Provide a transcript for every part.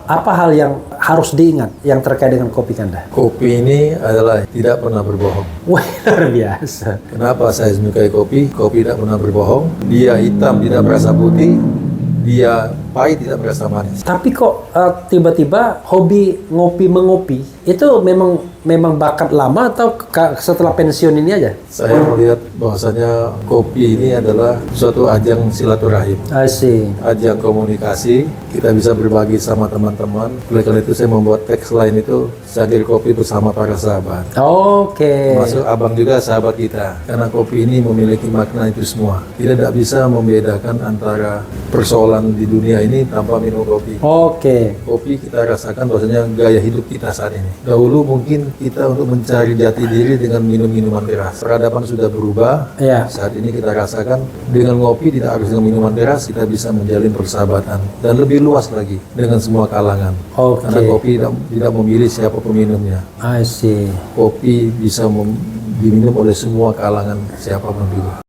apa hal yang harus diingat yang terkait dengan kopi Kanda? Kopi ini adalah tidak pernah berbohong. Wah, luar biasa. Kenapa saya menyukai kopi? Kopi tidak pernah berbohong. Dia hitam tidak berasa putih. Dia pahit tidak berasa manis. Tapi kok tiba-tiba hobi ngopi-mengopi itu memang bakat lama atau setelah pensiun ini aja? Saya melihat bahwasanya kopi ini adalah suatu ajang silaturahim. Asik. Ajang komunikasi, kita bisa berbagi sama teman-teman. Oleh karena itu saya membuat tagline itu, Sagir Kopi bersama para sahabat. Oke. Termasuk abang juga sahabat kita. Karena kopi ini memiliki makna itu semua. Kita tidak bisa membedakan antara persoalan di dunia ini tanpa minum kopi. Oke. Kopi kita rasakan bahwasanya gaya hidup kita saat ini. Dahulu mungkin kita untuk mencari jati diri dengan minum minuman keras. Peradaban sudah berubah. Iya. Saat ini kita rasakan dengan ngopi tidak harus dengan minuman keras, kita bisa menjalin persahabatan dan lebih luas lagi dengan semua kalangan. Oke. Karena kopi tidak memilih siapa peminumnya. I see. Kopi bisa diminum oleh semua kalangan siapapun juga.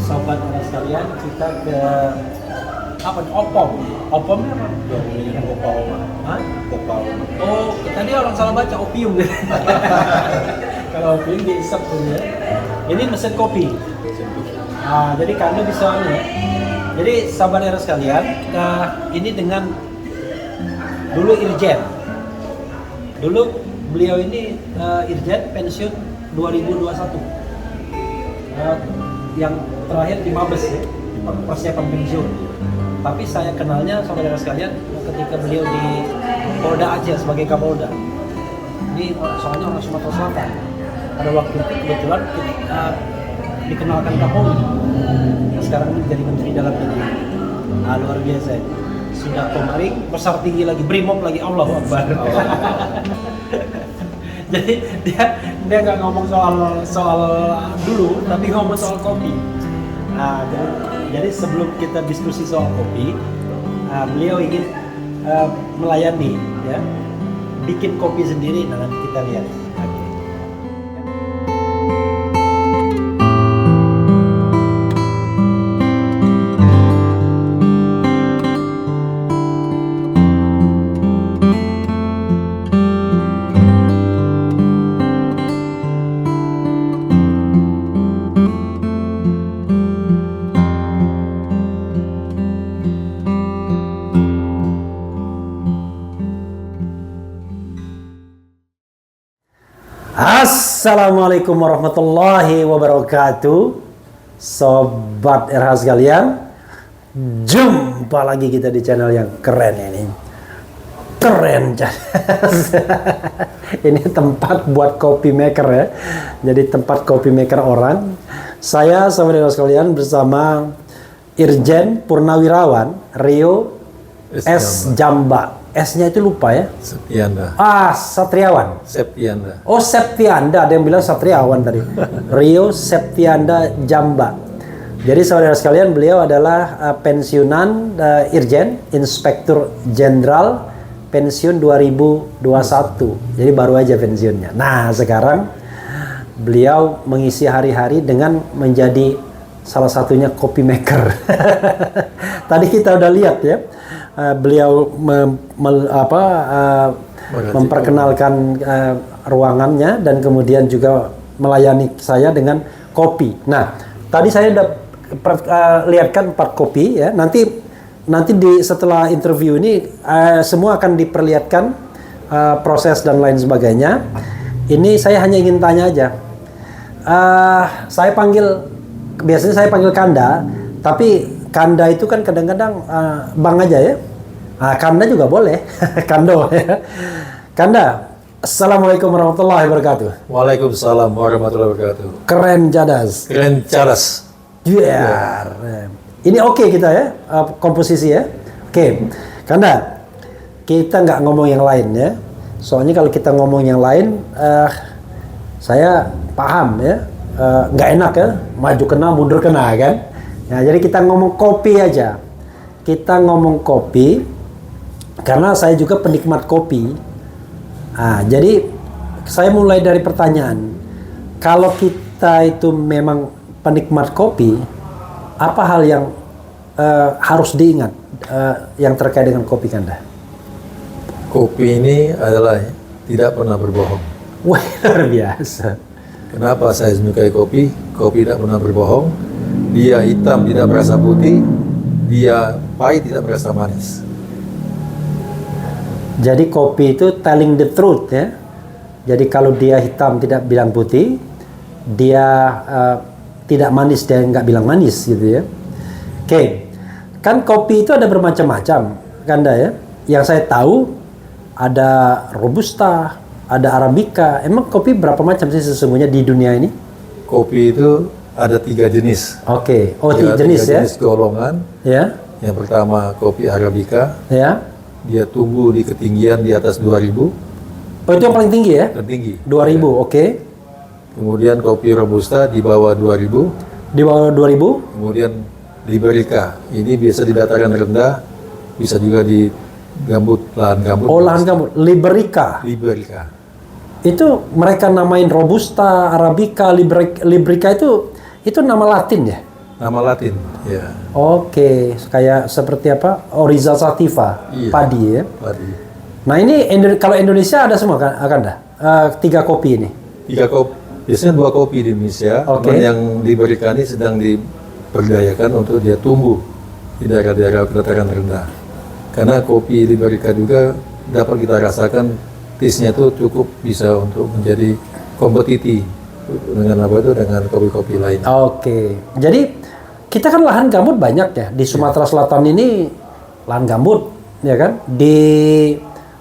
Sobat sekalian, kita ke apa nih? Opom. Opomnya apa? Hah? Oh, tadi orang salah baca opium. Kalau opium diisap tuh ya. Ini mesin kopi. Jadi Kanda bisa ya. Jadi sahabat era sekalian, ini dengan dulu Irjen. Dulu beliau ini Irjen pensiun 2021. Yang terakhir di Mabes ya, persiapan pensiun. Tapi saya kenalnya saudara sekalian ketika beliau di Polda Aceh sebagai Kapolda. Ini soalnya orang Sumatera Selatan. Pada waktu itu kebetulan dikenalkan Kapolda. Sekarang menjadi Menteri Dalam Negeri. Luar biasa ya. Sudah kemarin besar tinggi lagi, brimob lagi, Allahu Akbar. Jadi dia nggak ngomong soal dulu, tapi ngomong soal kopi. Jadi sebelum kita diskusi soal kopi, beliau ingin melayani, ya, bikin kopi sendiri. Nanti kita lihat. Assalamualaikum warahmatullahi wabarakatuh. Sobat RH sekalian, jumpa lagi kita di channel yang keren ini. Keren. Ini tempat buat kopi maker ya. Jadi tempat kopi maker orang. Saya sahabat RH sekalian bersama Irjen Purnawirawan Rio S. Jamba. S-nya itu lupa ya? Septianda. Satriawan. Septianda. Oh, Septianda. Ada yang bilang Satriawan tadi. Rio Septianda Jamba. Jadi saudara sekalian, beliau adalah pensiunan Irjen, Inspektur Jenderal, pensiun 2021. Jadi baru aja pensiunnya. Nah, sekarang beliau mengisi hari-hari dengan menjadi salah satunya copy maker. Tadi kita udah lihat ya, beliau memperkenalkan ruangannya dan kemudian juga melayani saya dengan kopi. Nah, tadi saya udah lihatkan 4 kopi ya. Nanti setelah interview ini semua akan diperlihatkan proses dan lain sebagainya. Ini saya hanya ingin tanya aja. Biasanya saya panggil Kanda, tapi Kanda itu kan kadang-kadang Bang aja ya. Kanda juga boleh, Kando ya. Kanda, Assalamualaikum warahmatullahi wabarakatuh. Waalaikumsalam warahmatullahi wabarakatuh. Keren cadas. Keren cadas. Ini oke kita ya, komposisi ya. Oke, Kanda, kita nggak ngomong yang lain ya. Soalnya kalau kita ngomong yang lain, saya paham ya, nggak enak ya, maju kena, mundur kena kan. Nah, jadi kita ngomong kopi aja. Kita ngomong kopi, karena saya juga penikmat kopi. Jadi saya mulai dari pertanyaan, kalau kita itu memang penikmat kopi, apa hal yang harus diingat yang terkait dengan kopi Kanda? Kopi ini adalah tidak pernah berbohong. Wah, luar biasa. Kenapa saya menyukai kopi? Kopi tidak pernah berbohong. Dia hitam tidak berasa putih, dia pahit tidak berasa manis. Jadi kopi itu telling the truth ya. Jadi kalau dia hitam tidak bilang putih, dia tidak manis dia nggak bilang manis gitu ya. Oke, kan kopi itu ada bermacam-macam, Kanda ya. Yang saya tahu ada Robusta, ada Arabica. Emang kopi berapa macam sih sesungguhnya di dunia ini? Kopi itu ada 3 jenis. Oke, Ada jenis tiga ya. jenis golongan. Ya. Yang pertama kopi Arabica. Ya. Dia tumbuh di ketinggian di atas 2000. Oh, itu yang paling tinggi ya? Tertinggi. 2000, oke. Kemudian kopi Robusta di bawah 2000. Di bawah 2000? Kemudian Liberica. Ini biasa di dataran rendah, bisa juga di gambut, lahan gambut. Oh, lahan gambut. Liberica. Liberica. Itu mereka namain Robusta, Arabica, Liberica itu nama Latin ya? Nama Latin, ya. Oke, kayak seperti apa? Oryza sativa, Iya, padi ya. Padi. Nah ini kalau Indonesia ada semua kan, Kanda? 3 kopi ini. 3 kopi, biasanya 2 kopi di Indonesia. Oke. Cuman yang Liberica ini sedang diberdayakan untuk dia tumbuh di daerah-daerah dataran rendah. Karena kopi Liberica juga dapat kita rasakan taste-nya itu cukup bisa untuk menjadi kompetitif dengan dengan kopi-kopi lain. Oke, jadi kita kan lahan gambut banyak ya di Sumatera Selatan ini lahan gambut, ya kan? Di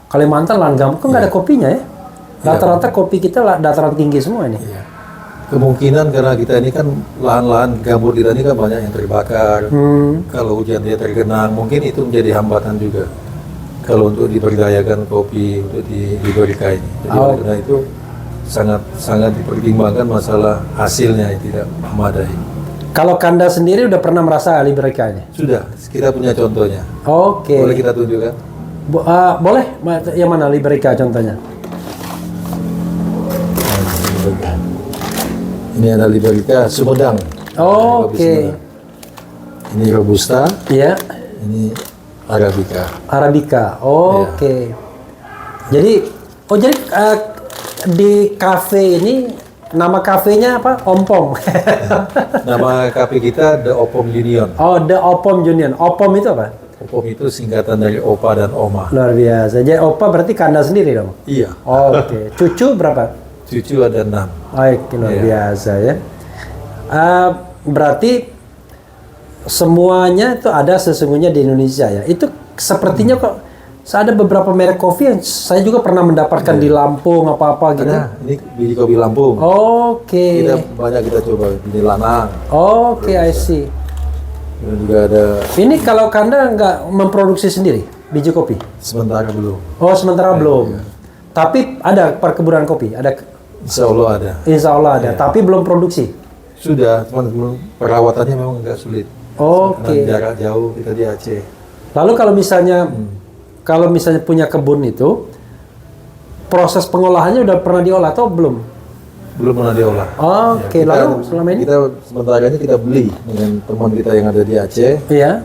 Kalimantan lahan gambut kan nggak ada kopinya ya. Rata-rata kopi kita dataran tinggi semua ini. Iya. Kemungkinan karena kita ini kan lahan-lahan gambut kita ini kan banyak yang terbakar. Kalau hujan dia tergenang, mungkin itu menjadi hambatan juga. Kalau untuk diberdayakan kopi untuk diberikan ini. Jadi oleh karena itu sangat dipertimbangkan masalah hasilnya yang tidak memadai. Kalau Kanda sendiri udah pernah merasa Liberica ini? Sudah, kita punya contohnya. Oke. Boleh kita tunjukkan? Boleh? Yang mana Liberica contohnya? Ini ada Liberica Sumedang. Oke. Kopi Sumedang. Ini Robusta. Iya. Ini Arabica. Arabica. Oke. Jadi di kafe ini nama kafenya apa? Ompong. Nama kafe kita The Opom Union. Oh, The Opom Union. Opom itu apa? Opom itu singkatan dari Opa dan Oma. Luar biasa. Jadi Opa berarti Kanda sendiri dong? Iya. Oke. Cucu berapa? Cucu ada 6. Luar biasa ya. Berarti semuanya itu ada sesungguhnya di Indonesia ya. Itu sepertinya kok ada beberapa merek kopi yang saya juga pernah mendapatkan di Lampung apa-apa gitu. Nah, ini biji kopi Lampung. Oke. Kita coba di Lanang. Oke, I see. Dan juga ada Ini kalau Kanda nggak memproduksi sendiri biji kopi? sementara belum. Oh, sementara belum. Tapi ada perkebunan kopi, ada. Insya Allah ada. Insya Allah ada, tapi belum produksi. Sudah, cuman perawatannya memang agak sulit. Oke. Karena jarak jauh kita di Aceh. Lalu kalau misalnya punya kebun itu, proses pengolahannya udah pernah diolah atau belum? Belum pernah diolah. Oke, Ya, lalu selama ini? Kita sementara ini kita beli dengan teman kita yang ada di Aceh, Iya.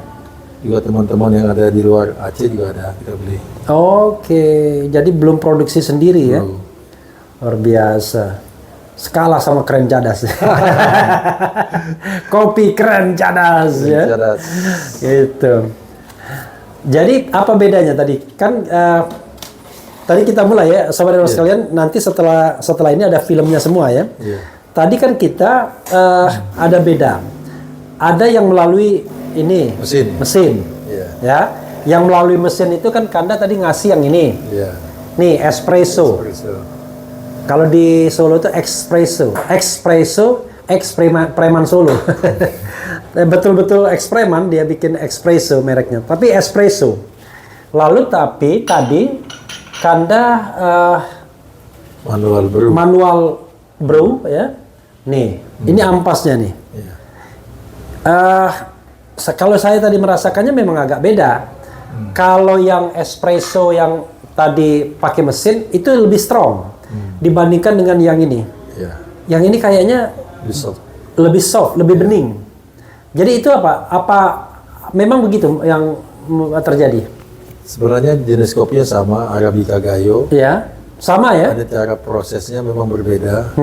juga teman-teman yang ada di luar Aceh juga ada kita beli. Oke, jadi belum produksi sendiri ya? Belum. Luar biasa. Skala sama keren cadas. Kopi keren cadas ya. Cara Gitu. Jadi apa bedanya tadi? Kan tadi kita mulai ya, saudara sekalian. Nanti setelah ini ada filmnya semua ya. Iya. Tadi kan kita ada beda. Ada yang melalui ini Mesin. Iya. ya. Yang melalui mesin itu kan Kanda tadi ngasih yang ini. Iya. Nih espresso. Kalau di Solo itu espresso, preman Solo. Betul-betul ekspreman, dia bikin espresso mereknya. Tapi espresso. Lalu tapi tadi Kanda manual brew ya. Nih, ini ampasnya nih. Iya. Kalau saya tadi merasakannya memang agak beda. Kalau yang espresso yang tadi pakai mesin itu lebih strong dibandingkan dengan yang ini. Iya. Yang ini kayaknya lebih soft, lebih bening. Jadi itu apa? Apa memang begitu yang terjadi? Sebenarnya jenis kopinya sama, Arabica Gayo. Ya, sama ya. Ada cara prosesnya memang berbeda.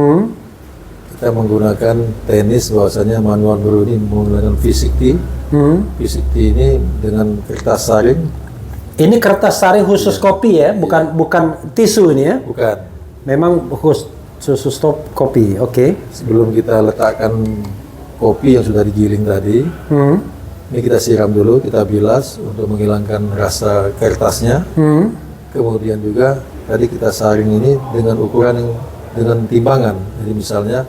Kita menggunakan teknis bahwasanya manual brew ini menggunakan V60. V60 ini dengan kertas saring. Ini kertas saring khusus kopi ya, bukan tisu ini ya. Bukan. Memang khusus stop kopi. Oke. Sebelum kita letakkan kopi yang sudah digiling tadi, ini kita siram dulu, kita bilas untuk menghilangkan rasa kertasnya. Kemudian juga tadi kita saring ini dengan ukuran yang dengan timbangan. Jadi misalnya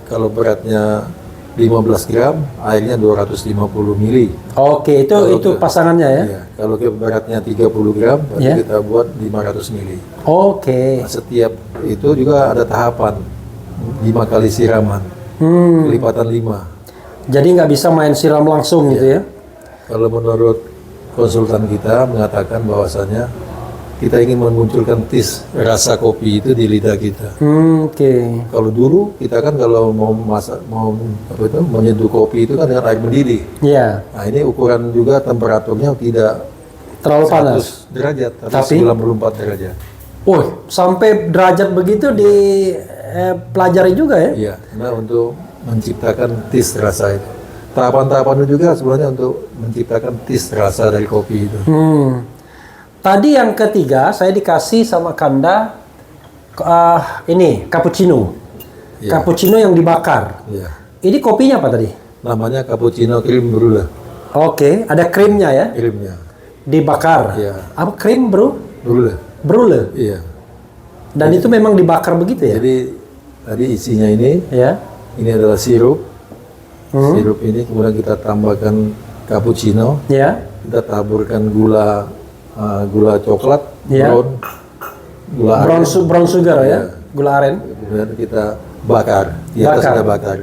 kalau beratnya 15 gram, airnya 250 mili. Oke, itu pasangannya ya. Iya, kalau beratnya 30 gram, berarti kita buat 500 mili. Oke. Nah, setiap itu juga ada tahapan 5 kali siraman, kelipatan 5. Jadi nggak bisa main siram langsung gitu ya? Kalau menurut konsultan kita mengatakan bahwasanya kita ingin memunculkan rasa kopi itu di lidah kita. Oke. Kalau dulu kita kan kalau mau menyeduh kopi itu kan dengan air mendidih. Iya. Nah ini ukuran juga temperaturnya tidak Terlalu panas. 100 derajat, tapi 94 derajat. Sampai derajat begitu dipelajari juga ya? Iya, karena untuk menciptakan taste rasa itu. Tahapan-tahapan itu juga sebenarnya untuk menciptakan taste rasa dari kopi itu. Tadi yang ketiga saya dikasih sama Kanda ini cappuccino. Iya. Cappuccino yang dibakar. Iya. Ini kopinya apa tadi? Namanya cappuccino cream brulee. Oke, ada krimnya ya? Krimnya. Dibakar. Iya. Apa krim, bro? Brulee. Iya. Dan itu memang dibakar begitu ya? Jadi tadi isinya ini, Ya. ini adalah sirup. Sirup ini kemudian kita tambahkan cappuccino. Ya. Kita taburkan gula coklat, Ya. gula aren. Brown sugar ya? Gula aren. Kemudian kita bakar. Di atas Bakar. kita bakar.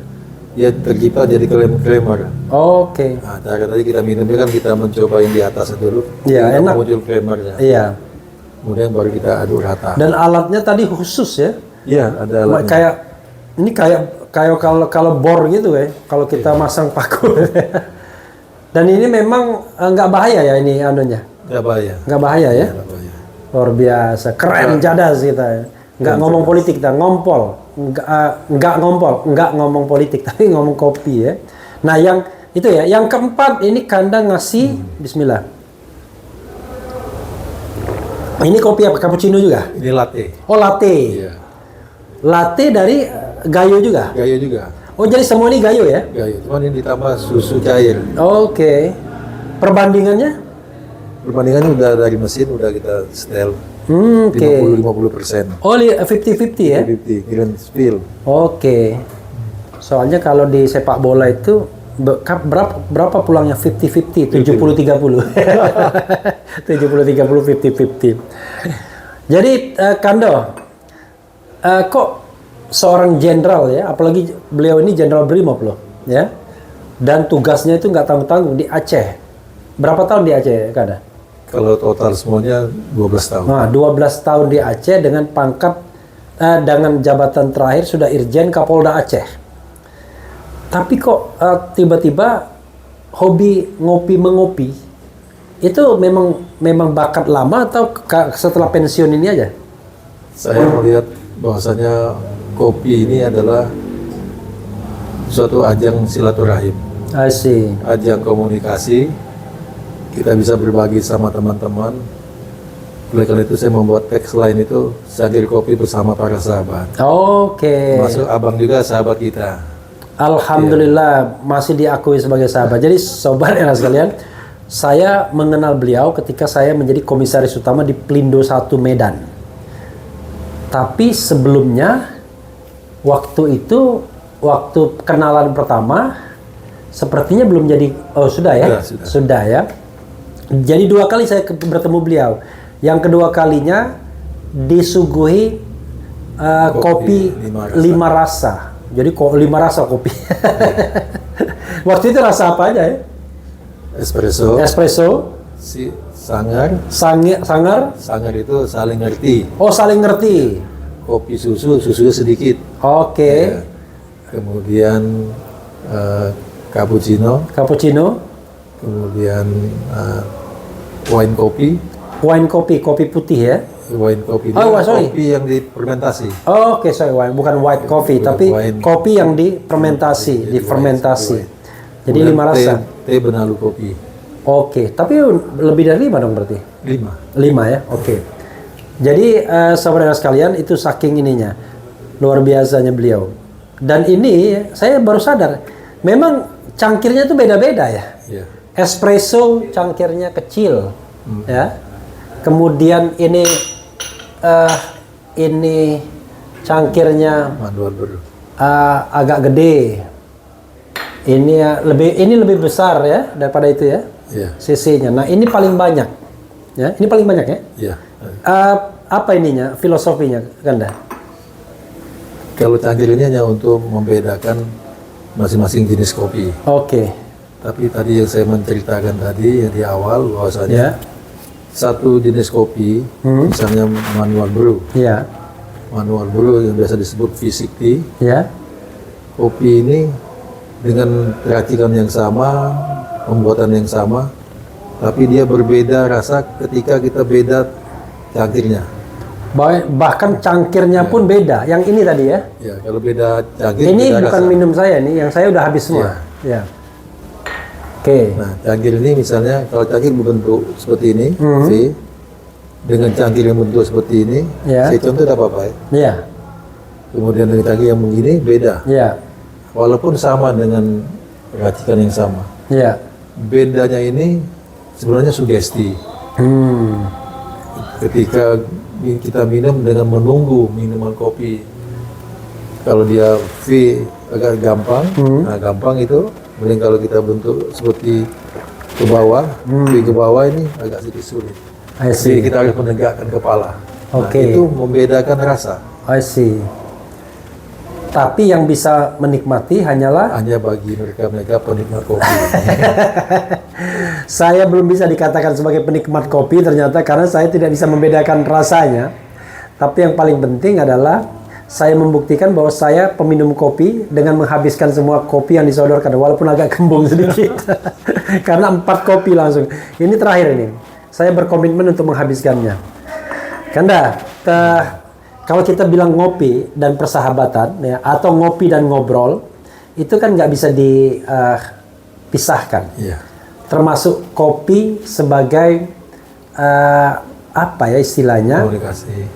Dia tercipta jadi creamer. Oke. Nah, cara tadi kita minumnya kan kita mencoba yang di atas dulu. Iya, Kita enak. muncul creamernya. Iya. Kemudian baru kita aduk rata. Dan alatnya tadi khusus ya? Iya, ada alatnya. Kayak kalau bor gitu ya, kalau kita masang paku. Dan ini memang nggak bahaya ya ini anunya? Nggak bahaya. Nggak bahaya ya? Nggak bahaya. Luar biasa, keren cadas kita ya. Nggak ngomong politik kita, ngompol. Nggak ngomong politik, tapi ngomong kopi ya. Nah yang itu ya, yang keempat ini Kanda ngasih, Bismillah. Ini kopi apa? Cappuccino juga? Ini latte. Oh latte. Iya. Latte dari Gayo juga? Gayo juga. Oh jadi semua ini Gayo ya? Gayo. Cuman ini ditambah susu cair. Oke. Perbandingannya? Perbandingannya udah dari mesin, udah kita setel. Oke. 50-50%. Oh 50-50 ya? 50, green spill. Oke. Soalnya kalau di sepak bola itu berapa pulangnya 50-50? 70-30. 70-30, 50-50. Jadi Kando, kok seorang jenderal ya, apalagi beliau ini jenderal Brimob loh, ya. Dan tugasnya itu nggak tanggung-tanggung di Aceh. Berapa tahun di Aceh, Kanda? Kalau total semuanya 12 tahun. Nah, 12 tahun di Aceh dengan pangkat dengan jabatan terakhir sudah Irjen Kapolda Aceh. Tapi kok tiba-tiba hobi ngopi-mengopi itu memang bakat lama atau setelah pensiun ini aja? Saya melihat bahwasanya kopi ini adalah suatu ajang silaturahim, Asik. ajang komunikasi. Kita bisa berbagi sama teman-teman. Oleh karena itu saya membuat teks lain itu Cangkir Kopi bersama para sahabat. Oke. Masuk abang juga sahabat kita. Alhamdulillah masih diakui sebagai sahabat. Jadi sobat era sekalian, saya mengenal beliau ketika saya menjadi komisaris utama di Pelindo 1 Medan. Tapi sebelumnya waktu kenalan pertama sepertinya belum jadi. Oh sudah ya? Sudah ya. Jadi 2 kali saya bertemu beliau. Yang kedua kalinya disuguhi kopi 5 rasa. Jadi 5 rasa kopi. Waktu itu rasa apa aja ya? Espresso. Sangar. Sangar itu saling ngerti. Oh, saling ngerti. Kopi susunya sedikit. Oke. Ya. Kemudian cappuccino. Kemudian Wine kopi. Kopi putih ya. Wine kopi. Sorry. Kopi yang difermentasi. Oke, sorry, wine. Bukan white coffee, tapi wine. kopi yang difermentasi, difermentasi. Jadi 5 rasa. Teh Benalu kopi. Oke, tapi lebih dari 5 dong berarti? 5 ya, oke. Jadi saudara sekalian, itu saking ininya, luar biasanya beliau. Dan ini saya baru sadar, memang cangkirnya itu beda-beda ya. Yeah. Espresso cangkirnya kecil, ya. Kemudian ini cangkirnya Manual Brew. agak gede. Ini lebih besar ya daripada itu ya. Yeah. CC-nya. Nah, ini paling banyak. Ya, ini paling banyak ya. Yeah. Apa ininya? Filosofinya, Kanda? Kalau cangkir ini hanya untuk membedakan masing-masing jenis kopi. Oke. Tapi tadi yang saya menceritakan tadi yang di awal bahwasanya Ya. satu jenis kopi, misalnya manual brew. Ya. Manual brew yang biasa disebut V60. Ya. Kopi ini dengan racikan yang sama, pembuatan yang sama, tapi dia berbeda rasa ketika kita beda cangkirnya. Bahkan cangkirnya pun beda. Yang ini tadi ya. Ya, kalau beda cangkir Ini beda bukan rasa. minum saya nih, yang saya udah habis semua. Ya. Oke. Nah, cangkir ini misalnya kalau cangkir berbentuk seperti ini, V, dengan cangkir yang bentuk seperti ini, Ya. saya contoh tidak apa-apa ya. Iya. Kemudian dengan cangkir yang begini beda. Iya. Walaupun sama dengan racikan yang sama. Iya. Bedanya ini sebenarnya sugesti. Ketika kita minum dengan menunggu minuman kopi, kalau dia V agak gampang, nah gampang itu. Kemudian kalau kita bentuk seperti ke bawah, V ke bawah ini agak sedikit sulit. I see. Jadi kita harus menegakkan kepala. Oke. Nah, itu membedakan rasa. I see. Tapi yang bisa menikmati hanyalah Hanya bagi mereka penikmat kopi. saya belum bisa dikatakan sebagai penikmat kopi ternyata karena saya tidak bisa membedakan rasanya. Tapi yang paling penting adalah saya membuktikan bahwa saya peminum kopi dengan menghabiskan semua kopi yang disodorkan walaupun agak kembung sedikit. Karena 4 kopi langsung. Ini terakhir ini. Saya berkomitmen untuk menghabiskannya. Kanda, kalau kita bilang ngopi dan persahabatan ya, atau ngopi dan ngobrol itu kan nggak bisa dipisahkan. Iya. Termasuk kopi sebagai apa ya istilahnya Komunikasi.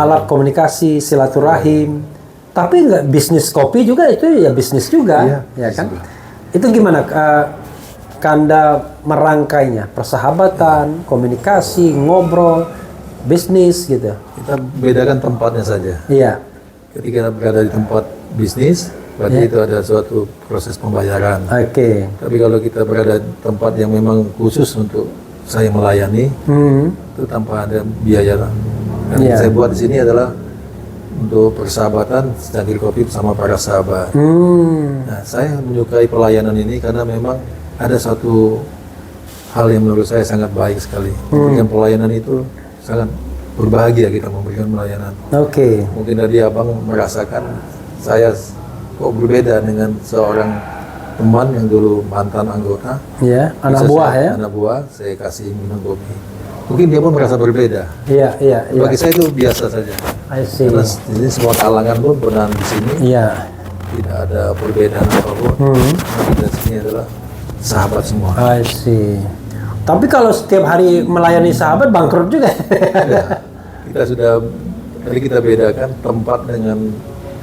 alat komunikasi silaturahim. Tapi nggak bisnis kopi juga itu ya bisnis juga, Iya, ya kan? Itu gimana Kanda merangkainya? Persahabatan, komunikasi, ngobrol, bisnis gitu. Kita bedakan tempatnya saja. Iya. Ketika kita berada di tempat bisnis, berarti itu ada suatu proses pembayaran. Oke. Tapi kalau kita berada di tempat yang memang khusus untuk saya melayani, itu tanpa ada biaya. Dan Iya. yang saya buat di sini adalah untuk persahabatan secangkir kopi bersama para sahabat. Nah, saya menyukai pelayanan ini karena memang ada satu hal yang menurut saya sangat baik sekali. Memberikan pelayanan itu sangat berbahagia kita memberikan pelayanan. Oke. Mungkin tadi abang merasakan saya kok berbeda dengan seorang teman yang dulu mantan anggota. Ya, anak Bisa buah saya, ya. Anak buah, saya kasih minum kopi. Mungkin dia pun merasa berbeda. Iya, iya, iya. Bagi saya itu biasa saja. I see. Karena di sini semua kalangan pun pernah di sini. Iya. Tidak ada perbedaan apapun. Kita di sini adalah sahabat semua. I see. Tapi kalau setiap hari melayani sahabat bangkrut juga. Ya, kita sudah tadi kita bedakan tempat dengan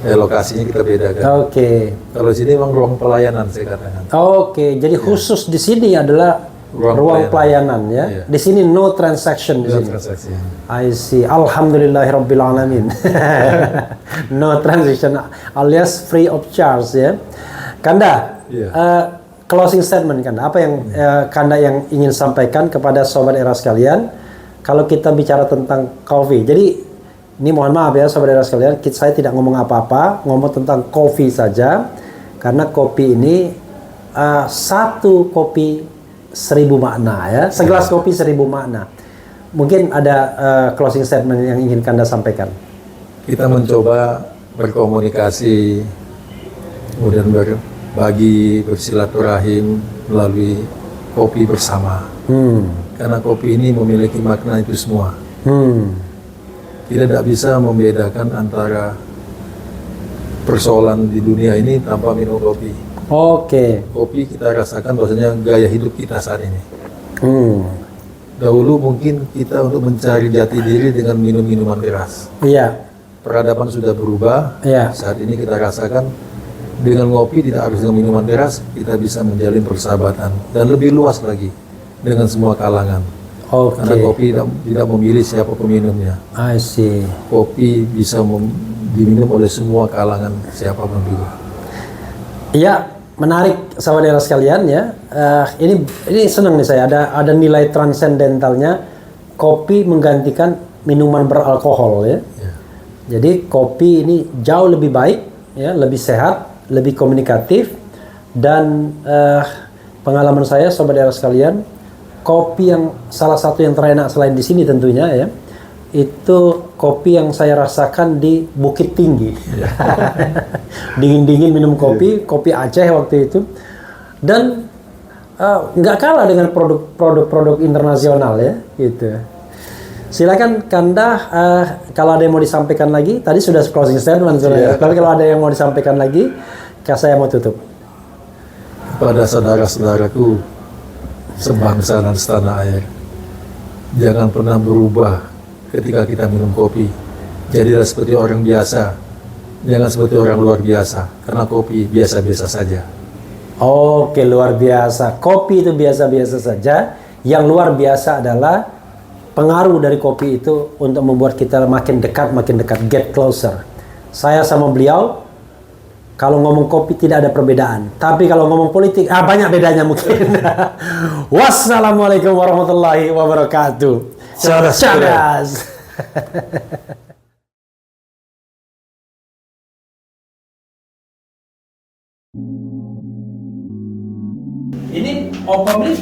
lokasinya kita bedakan. Oke. Kalau di sini memang ruang pelayanan saya katakan. Oke, jadi khusus di sini adalah ruang pelayanan ya. Iya. Di sini no transaction di Dengan sini. transaksi. I see. Alhamdulillahirabbil alamin. No transaction alias free of charge ya. Kanda, Iya. closing statement Kanda. Apa yang Kanda yang ingin sampaikan kepada sobat era sekalian? Kalau kita bicara tentang kopi. Jadi ini mohon maaf ya sobat era sekalian, saya tidak ngomong apa-apa, ngomong tentang kopi saja. Karena kopi ini satu kopi 1000 makna ya. Segelas kopi 1000 makna. Mungkin ada closing statement yang ingin Kanda sampaikan. Kita mencoba berkomunikasi, kemudian berbagi, bersilaturahim melalui kopi bersama. Karena kopi ini memiliki makna itu semua. Kita tidak bisa membedakan antara persoalan di dunia ini tanpa minum kopi. Oke. Kopi kita rasakan bahwasanya gaya hidup kita saat ini. Hmm. Dahulu mungkin kita untuk mencari jati diri dengan minum minuman keras. Iya. Peradaban sudah berubah. Iya. Saat ini kita rasakan dengan ngopi tidak harus dengan minuman keras, kita bisa menjalin persahabatan dan lebih luas lagi dengan semua kalangan. Oke. Karena kopi tidak memilih siapa peminumnya. I see. Kopi bisa diminum oleh semua kalangan siapapun juga. Iya, menarik saudara sekalian ya. Ini senang nih saya ada nilai transendentalnya. Kopi menggantikan minuman beralkohol ya. Ya. Jadi kopi ini jauh lebih baik ya, lebih sehat, lebih komunikatif dan pengalaman saya saudara sekalian, kopi yang salah satu yang terenak selain di sini tentunya ya, itu kopi yang saya rasakan di Bukit Tinggi. Dingin-dingin minum kopi Aceh waktu itu. Dan nggak kalah dengan produk-produk internasional ya, gitu. Silakan Kanda, kalau ada yang mau disampaikan lagi, tadi sudah closing statement sudah. Tapi kalau ada yang mau disampaikan lagi, saya mau tutup. Kepada saudara-saudaraku sebangsa dan setanah air, jangan pernah berubah ketika kita minum kopi. Jadilah seperti orang biasa, jangan seperti orang luar biasa, karena kopi biasa-biasa saja. Oke, luar biasa. Kopi itu biasa-biasa saja. Yang luar biasa adalah pengaruh dari kopi itu untuk membuat kita makin dekat, get closer. Saya sama beliau, kalau ngomong kopi tidak ada perbedaan. Tapi kalau ngomong politik, banyak bedanya mungkin. Wassalamualaikum warahmatullahi wabarakatuh. Saudara-saudara. Ini Opom ini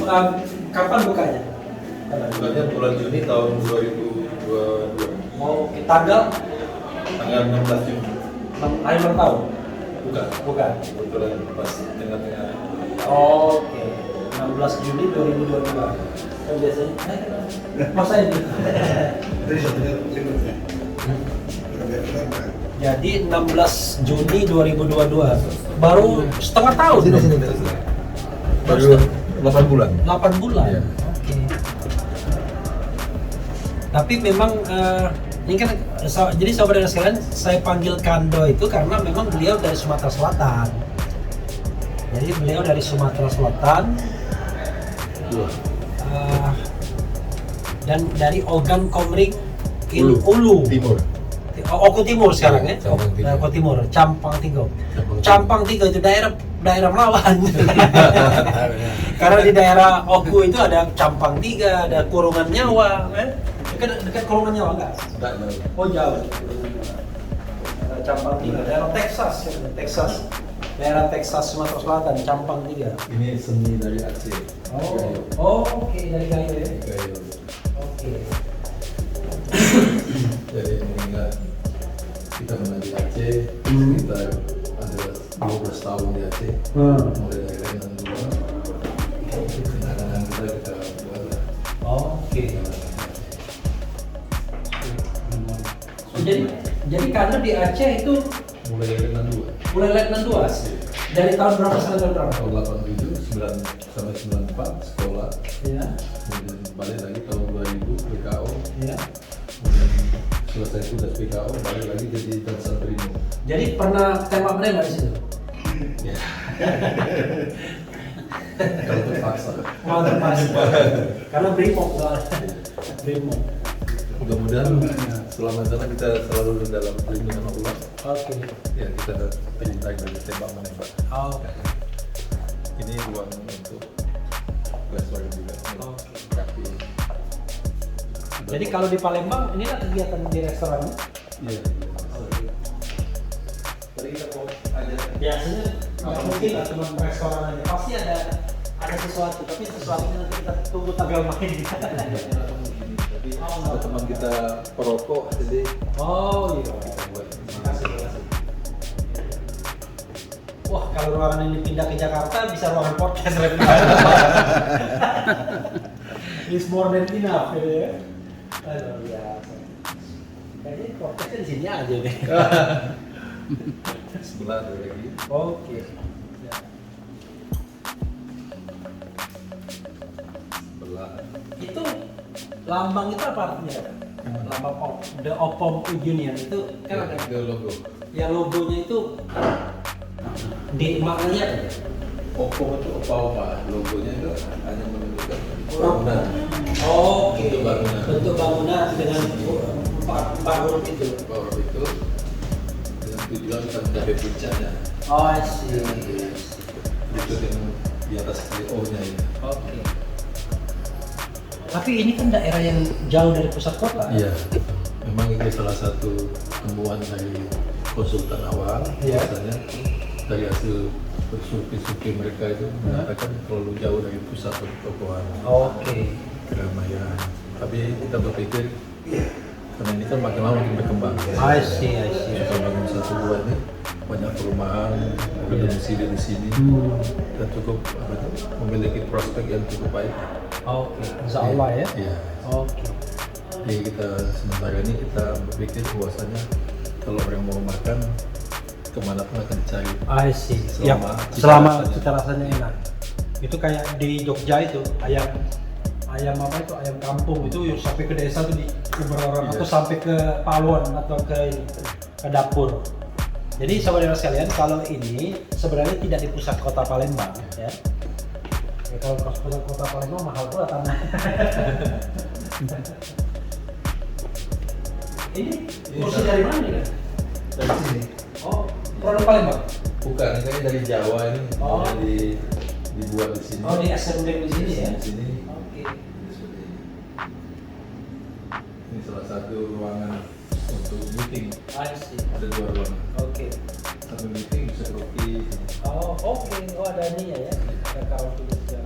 kapan bukanya? Bukanya bulan Juni tahun 2022. Mau tanggal Tanggal 16 Juni. akhir tahun? Bukan. Kebetulan pas tengah-tengah. Oke. 16 Juni 2022. Kan biasanya masa ini. Jadi 16 Juni 2022. Baru setengah tahun. Sini. Baru 8 bulan. 8 bulan. Iya. Oke. Tapi memang ini kan jadi saudara sekalian, saya panggil Kando itu karena memang beliau dari Sumatera Selatan. Jadi beliau dari Sumatera Selatan dan dari Ogan Komering Ulu. Timur. Oku Timur sekarang ya. Campang Timur. Oku Timur, Campang Tigo. Campang Tigo itu daerah Melawan. Karena di daerah Oku itu ada Campang Tiga, ada Kurungan Nyawa, dekat Kurungan Nyawa enggak? Enggak. Oh jauh. Campang 3, daerah Texas, ya, Texas. Daerah Texas Sumatera Selatan, Campang 3. Ini seni dari Aceh. Oke, dari Gayo ya. Gayo. Oke. Jadi mengingat kita pernah di Aceh, kita ada 12 tahun di Aceh, mulai dari Renan 2, kenangan kita buat lah. Oke. Jadi karena di Aceh itu Mulai dari Renan 2. mulai Letnan 2 dari tahun berapa sampai tahun berapa? Tahun 87, 9 sampai 94 sekolah, Ya. kemudian balik lagi tahun 2000 PKO, Ya. kemudian selesai tugas PKO balik lagi jadi Tansan Primo. Jadi pernah tembak-menembak di situ? Ya. Kalau terpaksa. Oh, terpaksa. Karena Brimob Brimob. Mudah-mudahan selama sana kita selalu dalam perlindungan Allah. Oke. Ya kita terhindar dari tembak menembak. Oke. Ini ruang untuk restoran juga. Oke. Tapi Jadi kalau di Palembang inilah kegiatan di restoran. iya. Tadi kita mau aja. Biasanya nggak mungkin lah cuma restoran aja. Pasti ada sesuatu, tapi sesuatunya nanti kita tunggu tanggal main. Tapi ada teman kita perokok, jadi Oh iya. kita buat. Makasih. Wah, kalau ruangan ini pindah ke Jakarta bisa ruangan podcast lagi. It's more than enough ya. Aduh biasa. Kayaknya podcastnya di sini aja nih. Sebelah ada lagi. Oke. Sebelah. Itu lambang itu apa artinya? Lambang The Opom Union itu kan ada Itu logo. yang logonya itu di maknanya apa? Oppo itu opa-opa. Logonya itu hanya menunjukkan Oh. bangunan. Oke. Bentuk bangunan. Bentuk bangunan dengan empat huruf itu. Power itu dengan tujuan kita mencapai puncaknya. Oh, I see. Itu yang di atas O-nya ini. Oke. Tapi ini kan daerah yang jauh dari pusat kota. Iya, memang ini salah satu temuan dari konsultan awal. Iya. Biasanya dari hasil survei mereka itu mengatakan terlalu jauh dari pusat pertokoan, Oke. keramaian. Tapi kita berpikir karena ini kan makin lama makin berkembang. I see. Kita bangun satu dua ini banyak perumahan, berdomisili di sini, dan cukup memiliki prospek yang cukup baik. Oke. Insya Allah ya. Iya. Oke. Jadi kita sementara ini kita berpikir bahwasanya kalau orang mau makan kemana pun akan dicari. I see. Selama Selama cita cita rasanya enak. Itu kayak di Jogja itu ayam apa itu ayam kampung itu sampai ke desa tuh di orang Iya. atau sampai ke Pawon atau ke dapur. Jadi saudara sekalian kalau ini sebenarnya tidak di pusat kota Palembang ya. Ya, kalau ke pusat kota Palembang mahal pula tanah. Ini kursi dari mana nih kan? Dari sini. Oh, produk Palembang. Bukan, ini kayaknya dari Jawa ini. Oh. Dibuat di sini. Oh, di assembly di sini ya. Di sini. Oke. Ini salah satu ruangan untuk meeting. I see. Ada dua ruangan. Oke. Satu meeting bisa kopi. Oh, oke. Oh, ada ininya ya. Ada karaoke juga.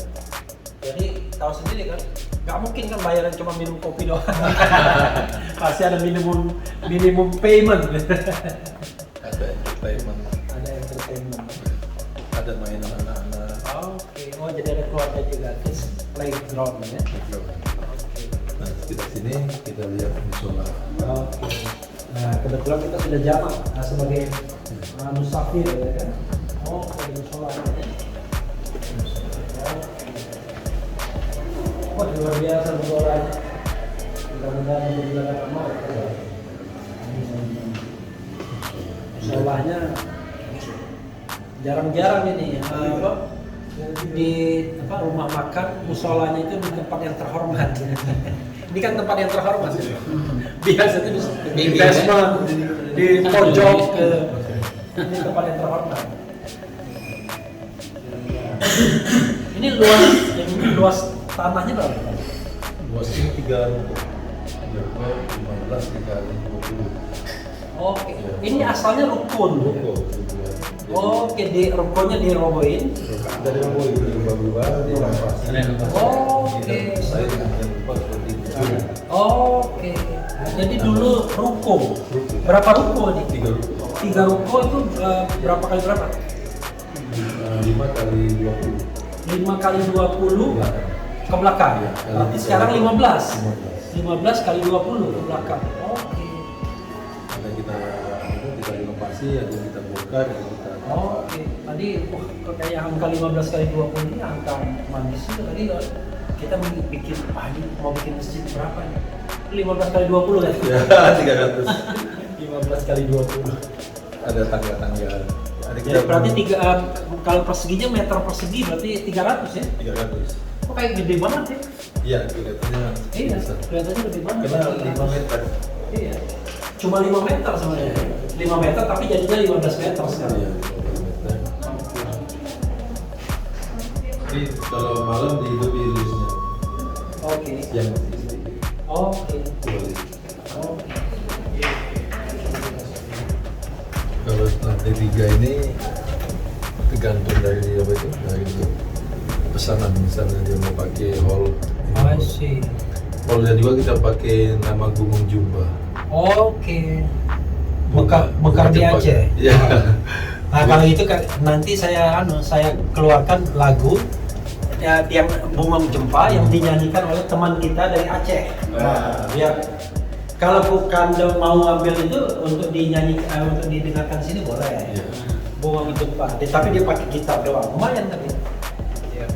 Jadi tahu sendiri kan, nggak mungkin kan bayaran cuma minum kopi doang. Pasti ada minimum payment. Ada entertainment. Ada entertainment. Ada mainan anak-anak. Oke. Oh, jadi ada keluarga juga. Kids playground ya. Oke. Nah, kita sini kita lihat musola. Oke. Nah, kebetulan kita sudah jamak sebagai musafir ya kan. Oh, di musola ya. Wah, luar biasa musolanya. Mudah-mudahan tidak dapat mau. Musolanya jarang-jarang ini apa di rumah makan musolanya itu di tempat yang terhormat. Ini kan tempat yang terhormat. Biasanya di basement, di pojok ke ini tempat yang terhormat. Ini luas tanahnya berapa? Luas ini 15 dikali 20. Oke. Ini asalnya rukun. Oke, di rukunnya dirobohin. Dari yang boleh berubah-ubah, dirampas. Oke. Saya dengan lupa seperti itu. Oke. Jadi dulu ruko. Berapa ruko nih? 3 ruko. 3 ruko itu berapa kali berapa? 5 kali 20. 5 kali 20 ke belakang. Iya, Berarti sekarang 15. 15 kali 20 ke belakang. Oke. Ada kita renovasi, ada kita bongkar, ada kita. Oke. Tadi kayak angka 15 kali 20 ini angka manis itu tadi kita bikin ini mau bikin masjid berapa nih? 15 kali 20 kan? Ya, 300. 15 kali 20. Ada tangga-tangga. Ada Jadi berarti kalau perseginya meter persegi berarti 300 ya? 300. Kok kayak gede banget ya? Iya, kelihatannya. Iya, kelihatannya gede banget. Karena 5 meter. Iya. Cuma 5 meter sebenarnya. 5 meter tapi jadinya 15 meter sekarang. Iya, 5 meter. Jadi kalau malam dihidupi listriknya. Oke. Yang listrik. Oke. Boleh. Oke. Kalau lantai 3 ini tergantung dari apa itu, dari pesanan. Misalnya dia mau pakai hall, I see. hallnya juga kita pakai nama Gunung Jumba. Oke. Mekar di Jepang. Aceh. Iya. Nah kalau itu nanti saya keluarkan lagu yang bunga jempa yang dinyanyikan oleh teman kita dari Aceh. Nah, biar kalau bukan mau ambil itu untuk dinyanyikan untuk didengarkan sini boleh. Iya. Bunga jempa. Tapi dia pakai gitar doang. Lumayan tapi.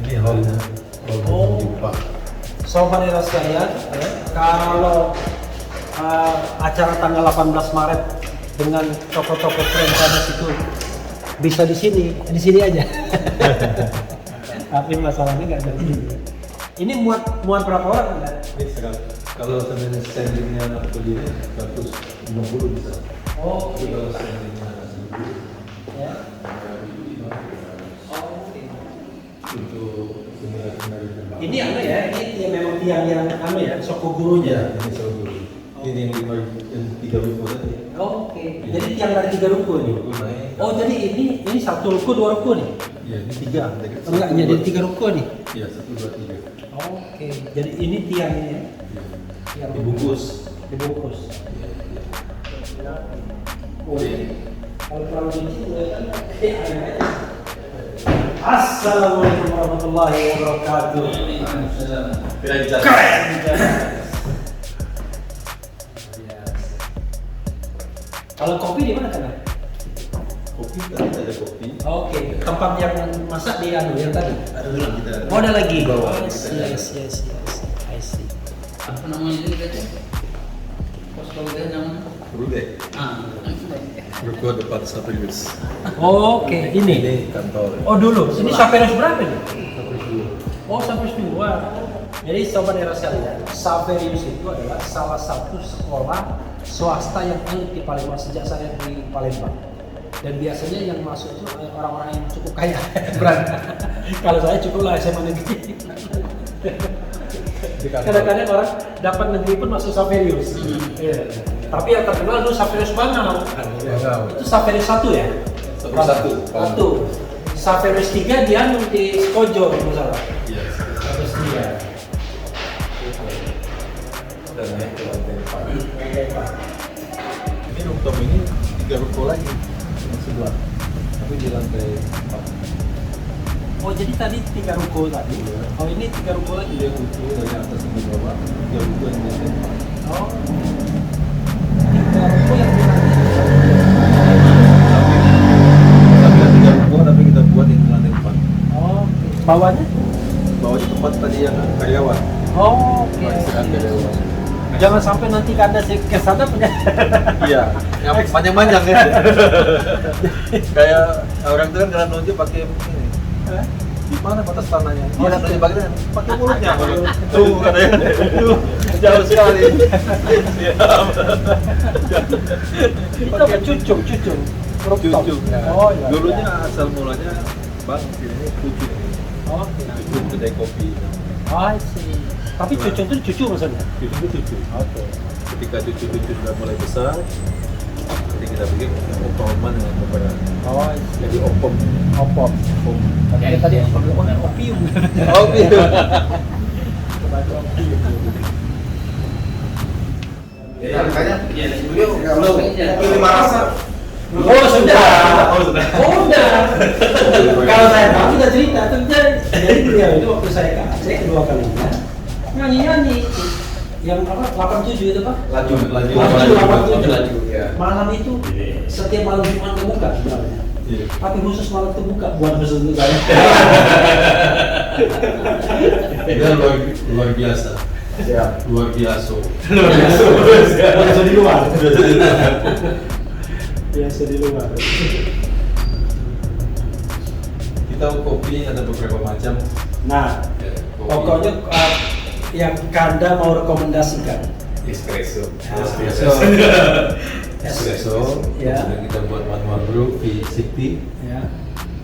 Ini hallnya, hall Gunung Jumpa. Sobat era sekalian, kalau acara tanggal 18 Maret dengan toko-toko keren panas itu bisa di sini aja. Tapi masalahnya nggak ada di sini. Ini muat berapa orang enggak? Kalau sebenarnya standingnya begini 150 bisa. Oh, Tapi kalau standingnya 1000 ya. Oh, oke. untuk seminar-seminar terbang. Ini ini memang tiang yang ya, soko gurunya. Ya, ini selalu. Ini yang 3 ruko tadi. Oh, oke. Jadi tiang dari 3 ruko ini. Ruko naik. Oh, jadi ini 1 ruko, 2 ruko nih? Ya, ini 3. Enggak, jadi 3 ruko nih. Iya, 1, 2, 3. Oke, jadi ini tiangnya ya? Iya. Dibungkus. Dibungkus. Oh, iya. Kalau terlalu dingin, Assalamualaikum warahmatullahi wabarakatuh. Keren. Kalau kopi di mana kan? Kopi kan ada kopi. Oke, tempat yang masak di yang tadi. Ada dalam kita. Oh, ada lagi. Di bawah. Yes. I see. Apa namanya ini katanya? Pos kemudian namanya? Rude. Ruko depan Saperius. Oke, ini. Ini kantor. Oh dulu, ini Saperius berapa nih? Saperius dulu. Oh, Saperius 2. Jadi sobat era sekalian, Saperius itu adalah salah satu sekolah swasta yang elit di Palembang sejak saya di Palembang. Dan biasanya yang masuk itu orang-orang yang cukup kaya. Kalau saya cukup lah SMA negeri. Kadang-kadang orang dapat negeri pun masuk Saperius. Iya. Tapi yang terkenal dulu Saperius mana? Itu Saperius 1 ya? Saperius 1. 1. Saperius 3 dia di Skojo misalnya. Iya. Saperius 3. Dan naik ke lantai 4. Ini rooftop ini 3 ruko lagi yang sebelah. Tapi di lantai 4. Oh jadi tadi 3 ruko tadi? Iya. Oh ini 3 ruko lagi? 3 ruko dari atas sampai bawah. 3 ruko yang di lantai 4. Oh. 3 ruko yang di lantai Tapi kan 3 ruko tapi kita buat di lantai 4. Oh. Bawahnya? Bawahnya tempat tadi yang karyawan. Oh, oke. Istirahat karyawan. Jangan sampai nanti Anda ke sana punya. Iya, yang panjang-panjang ya. Kayak orang itu kan karena nunjuk pakai ini. Di mana batas tanahnya? Dia nunjuk bagian pakai mulutnya. Tuh katanya. Tuh jauh sekali. Itu apa cucuk? Rooftop. Cucuk. Ya. Oh iya. Dulunya asal mulanya bang ini cucuk. Oke. Cucuk kedai kopi. I see. Tapi cucuk itu cucu maksudnya? Cucuk itu cucuk. Oke. Ketika cucuk sudah mulai besar, kita bikin opoman dengan beberapa. Oh, Jadi opom. opom. Tapi tadi opium. Opium. Ya, makanya Iya, beliau belum kopi 5 rasa. Oh sudah. Oh sudah. Kalau saya tahu kita cerita tentang jadi beliau itu waktu saya ke Aceh kedua kalinya nyanyi yang apa 87 itu pak? Laju. Laju. Ya. Malam itu setiap malam Jumat kebuka sebenarnya. Iya. Tapi khusus malam terbuka buat khusus untuk saya. Dia luar biasa. Siap. Luar biasa. Biasa di luar. Biasa di luar. Kita kopi ada beberapa macam. Nah, Kopi. pokoknya yang Kanda mau rekomendasikan. Espresso. Espresso. Espresso. Ya. Kemudian kita buat manual brew V60. Ya.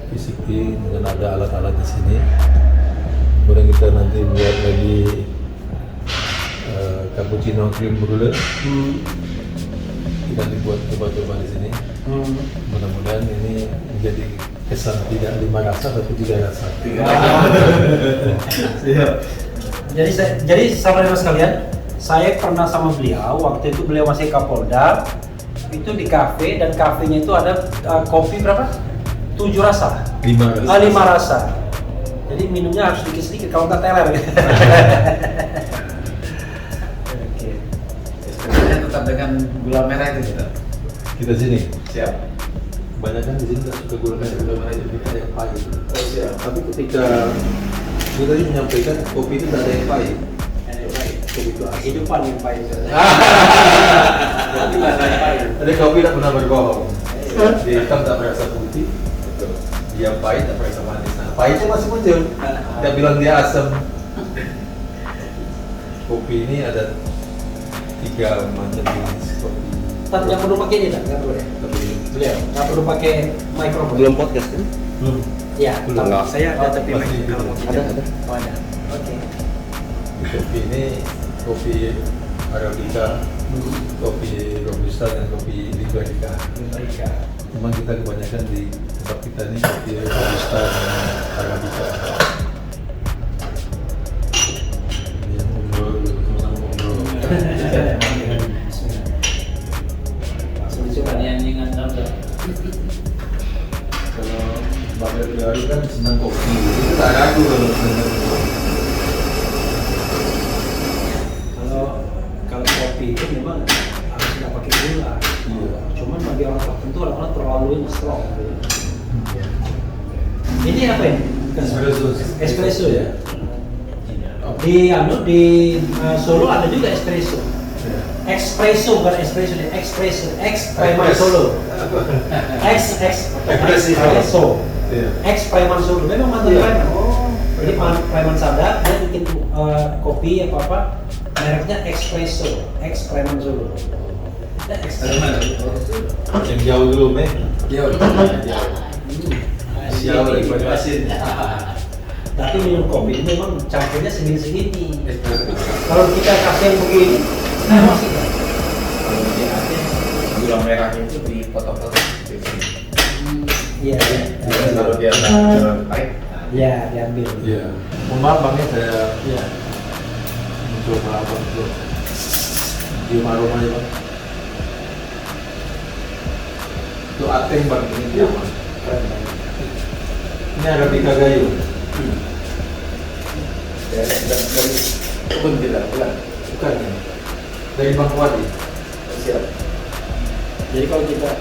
V60 dengan ada alat-alat di sini. Kemudian kita nanti buat lagi cappuccino cream brulee. Kita dibuat coba-coba di sini. Mudah-mudahan ini menjadi kesan tidak 5 rasa tapi 3 rasa. Jadi saudara sekalian, saya pernah sama beliau waktu itu beliau masih Kapolda. Itu di kafe dan kafenya itu ada kopi berapa? 7 rasa. 5 rasa. 5 rasa. Jadi minumnya harus sedikit-sedikit kalau nggak teler. Oke. Espressonya tetap dengan gula merah itu kita. Kita sini. Siap. Kebanyakan di sini nggak suka gula merah jadi kita yang pahit. Oh, siap. Tapi ketika kita tadi menyampaikan kopi itu tidak ada yang pahit. Kopi itu asam. Kehidupan yang pahit. Ada kopi tidak pernah berbohong. Dia hitam tak merasa putih. Dia pahit tak merasa manis. Nah, pahitnya masih muncul. Tidak bilang dia asam. Kopi ini ada 3 macam jenis kopi. Tapi nggak perlu pakai ini, nggak perlu ya. Tapi Beliau nggak perlu pakai mikrofon. Belum podcast kan? belum. Ya, Belum. tapi saya ada tapi Pasti kalau mau ada. Oh, ada. Oke. Kopi ini kopi Arabica, kopi Robusta dan kopi Liberica. Memang kita kebanyakan di tempat kita ini kopi Robusta dan Arabica. Yang umroh dulu, sama-sama umroh. Langsung dicoba. Yang ingat Kalau Babel baru kan senang kopi, itu tak ragu kalau senang kopi. Kalau kopi itu memang harus nggak pakai gula. Iya. Cuman bagi orang tertentu orang-orang terlalu ini strong. Ini apa ya? Espresso. Espresso ya. Di Solo ada juga espresso. Espresso bukan espresso nih, espresso, Preman Solo. Espresso. Iya. Preman Solo. Memang mantan Iya. preman. Oh. Jadi preman sadar dia bikin kopi apa mereknya espresso, Preman Solo. Yang jauh dulu, Meh. Jauh. Jauh daripada asin. Tapi minum kopi itu memang campurnya segini-segini. Espresso. Kalau kita kasih yang begini, masih kan? Kalau di Aceh gula merahnya itu dipotong-potong. Iya, iya. Jadi kalau dia nggak pahit, Iya, diambil. Iya. Mohon maaf Bang ya, saya Iya. mencoba apa untuk cium aromanya Bang. Itu ateng Bang, ini diaman. Ini Arabica Gayo. ya, dari kebun kita, bukan? Bukan ya? Dari Bang Wadi. Siap. Jadi kalau kita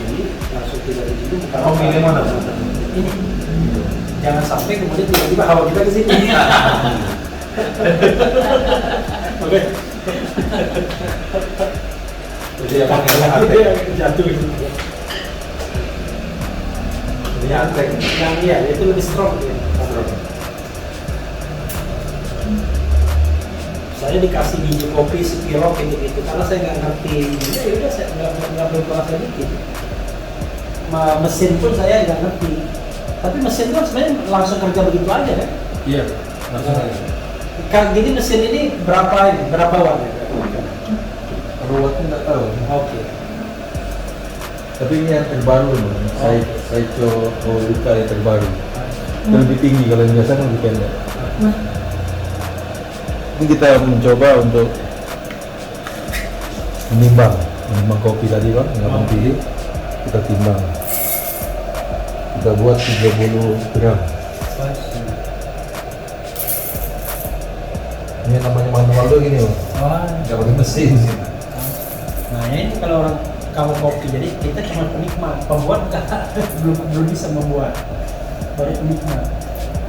ini langsung tidak di situ bukan Oh, milih mana? ini. Jangan sampai kemudian tiba-tiba hawa kita ke sini. Oke. Jadi yang pakai ateng. Jatuh. Ini ateng. Yang iya, itu lebih strong ya. Saya dikasih biji kopi sepiro kayak gitu karena saya nggak ngerti. Ya udah saya nggak berkuasa dikit. Mesin pun saya nggak ngerti. Tapi mesin itu kan sebenarnya langsung kerja begitu aja kan? Iya, langsung aja. Jadi mesin ini berapa watt? Ruwetnya nggak tahu. Oke. Tapi ini yang terbaru nih, saya coba luka yang terbaru. Lebih tinggi, kalau yang biasa kan lebih pendek. Ini kita mencoba untuk menimbang kopi tadi Bang, nggak pilih, kita timbang. Kita buat 30 gram. Ini namanya manual tuh gini Bang, nggak pakai mesin sih. Nah ini kalau orang kamu kopi, jadi kita cuma penikmat, pembuat belum bisa membuat, baru penikmat.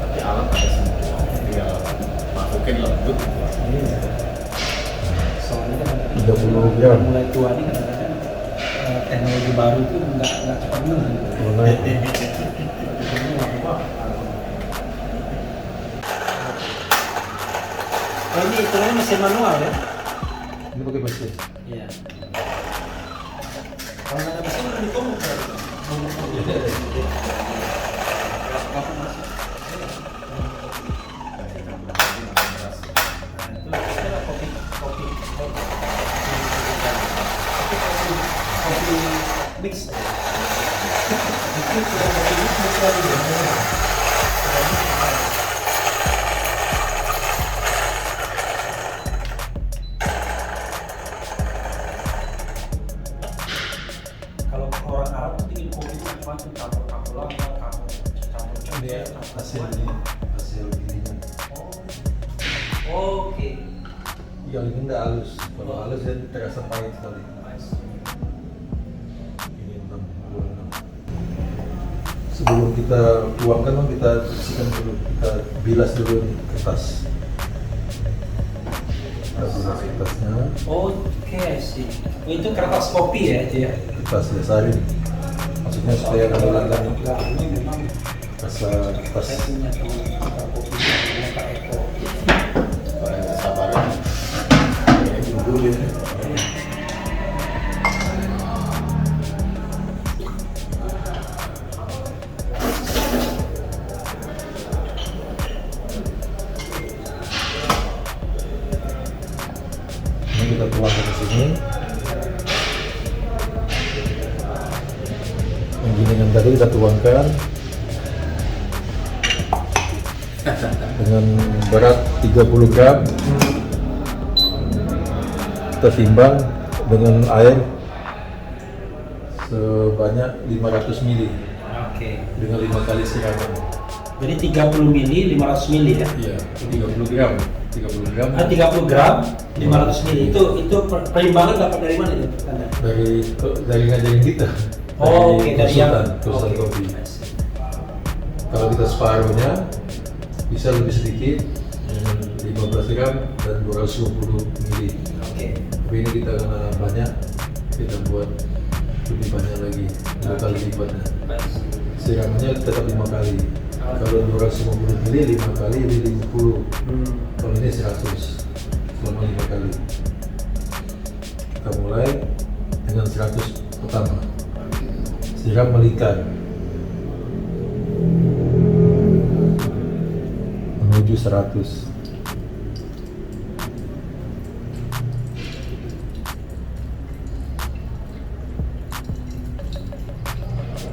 Tapi alat ada semua, tinggal masukin lembut. Iya. Soalnya kan 30 gram. mulai tua ini kadang-kadang teknologi baru itu nggak cepat ngeh. Oh ini hitungannya mesin manual ya? Ini pakai mesin. Iya. Kalau nggak ada mesin lebih tumpuk berarti. Kopi mix. Kalau orang Arab itu bikin kopi itu macam campur lama, campur Dia hasil gininya. Oke. Yang ini nggak halus. Kalau halus dia terasa pahit sekali. Ini 66. Sebelum kita tuangkan, kita bersihkan dulu, kita bilas dulu nih kertas. Kita bilas kertasnya, Oke sih. Itu kertas kopi ya itu ya. kertas saring. Maksudnya supaya menghilangkan Ini memang rasa kertas. saya punya teman kopi namanya Pak Eko. Orang kesabaran. Dulu ya. Ini kita tuangkan ke sini. Yang gini yang tadi kita tuangkan dengan berat 30 gram. Kita timbang dengan air sebanyak 500 ml Oke. dengan 5 kali siraman. Jadi 30 mili 500 mili ya. Iya, 30 gram. 30 gram 30 gram 500 mili itu perimbangan dapat dari mana itu Anda? dari ngajarin kita. Oh, oke, dari yang konsultan oke. kopi. Kalau kita separuhnya bisa lebih sedikit, 15 gram dan 220 mili. Oke. Tapi ini kita karena banyak, kita buat lebih banyak lagi, 2 kali lipatnya. Siramannya tetap 5 kali. Kalau 250 mili 5 kali ini 50. Kalau ini 100 selama 5 kali. Kita mulai dengan 100 pertama. Siram melingkar menuju 100.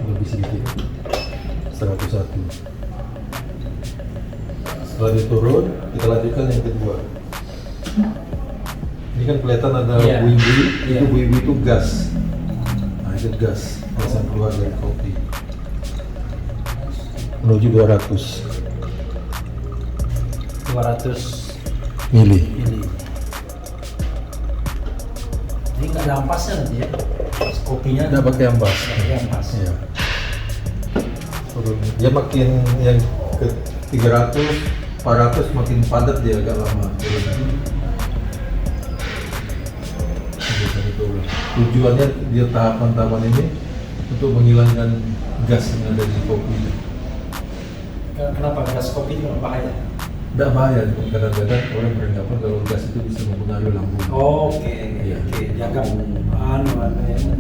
Lebih sedikit 101. Setelah diturun, kita lanjutkan yang kedua. Ini kan kelihatan ada Iya. buih-buih, Iya. itu buih-buih itu gas. Nah itu gas yang keluar dari kopi menuju 200 mili. mili. Ini nggak ada ampasnya nanti ya. Kopinya Nggak pakai ampas. pakai ampas. Iya. Turun. Dia makin yang ke 300, 400 makin padat dia agak lama turun. Biasanya turun. Tujuannya dia tahapan-tahapan ini untuk menghilangkan gas yang ada di kopi itu. Kenapa gas kopi itu bahaya? Tidak bahaya, kadang-kadang orang beranggapan kalau gas itu bisa mempengaruhi lambung. Oke, Iya. oke. Dianggap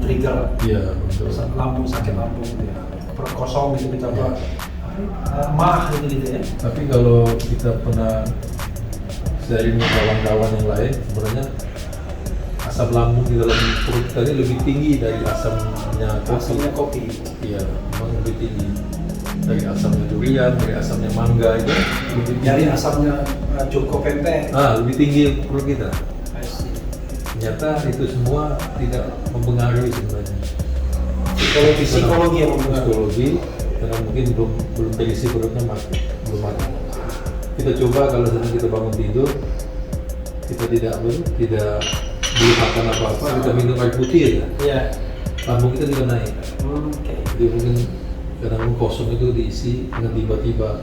trigger Iya, untuk lambung, sakit lambung, ya. Perut kosong gitu kita buat mah gitu ya. tapi kalau kita pernah sharing dengan kawan-kawan yang lain, sebenarnya asam lambung di dalam perut kita ini lebih tinggi dari asamnya kopi. Asamnya kopi. Iya, memang lebih tinggi dari asamnya durian, dari asamnya mangga itu lebih tinggi. Dari asamnya cuko pempek. Lebih tinggi perut kita. I see. Ternyata itu semua tidak mempengaruhi sebenarnya. Psikologi yang mempengaruhi. Psikologi, karena mungkin belum terisi perutnya belum mati. Kita coba kalau sedang kita bangun tidur, kita tidak belum makan apa-apa, kita minum air putih aja, Iya. lambung kita juga naik. Oke. Jadi mungkin kadang kosong itu diisi dengan tiba-tiba,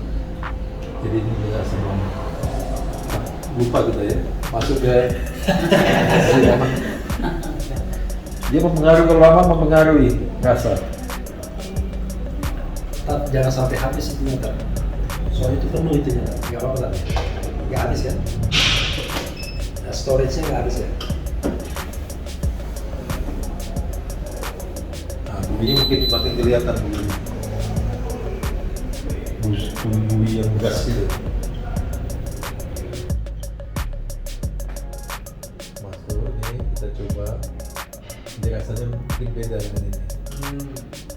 jadi ini bisa sama. Lupa kita ya, masuk ke dia mempengaruhi, kalau lama mempengaruhi rasa. Tetap jangan sampai habis itu ntar. Soalnya itu penuh itu ya, nggak apa-apa lah. Nggak habis kan? Nah, storage-nya nggak habis ya. Nah, buminya mungkin makin kelihatan begini. Bumi yang gas itu. Masuk ini kita coba. Jadi rasanya mungkin beda dengan ini.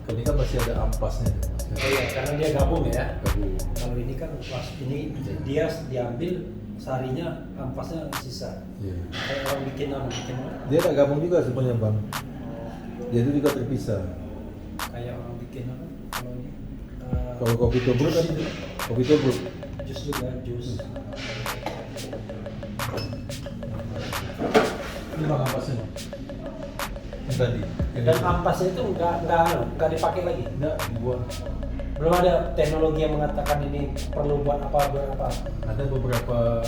Kalau ini kan masih ada ampasnya. Oh iya, karena dia gabung ya. Gabung. Kalau ini kan pas ini dia diambil sarinya, ampasnya sisa. Iya. Kayak orang bikin apa? Dia tak gabung juga sebenarnya bang. Dia itu juga terpisah. Kayak orang bikin apa? Kalau ini Kalau kopi tubruk kan kopi tubruk. jus juga jus. Ini bang ampasnya. Yang tadi. Dan ampasnya itu nggak dipakai lagi. Enggak dibuang. Belum ada teknologi yang mengatakan ini perlu buat apa. Ada beberapa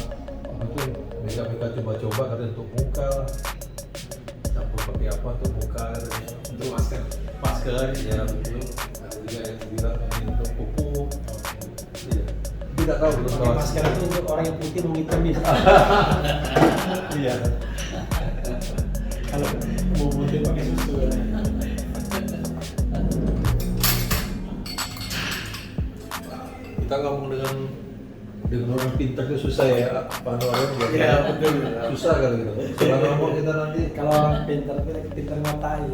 mereka coba-coba katanya untuk muka, campur pakai apa untuk muka, untuk masker ya betul. Ada juga yang bilang ini untuk pupuk. Iya. Tidak tahu belum tahu. Masker itu untuk orang yang putih menghitamkan. Iya. Kalau mau putih pakai susu. Kita ngomong dengan orang pintar itu susah ya, Pak Noren. Iya, betul. Susah kali gitu. Kalau ngomong kita nanti. Kalau orang pintar ngatain.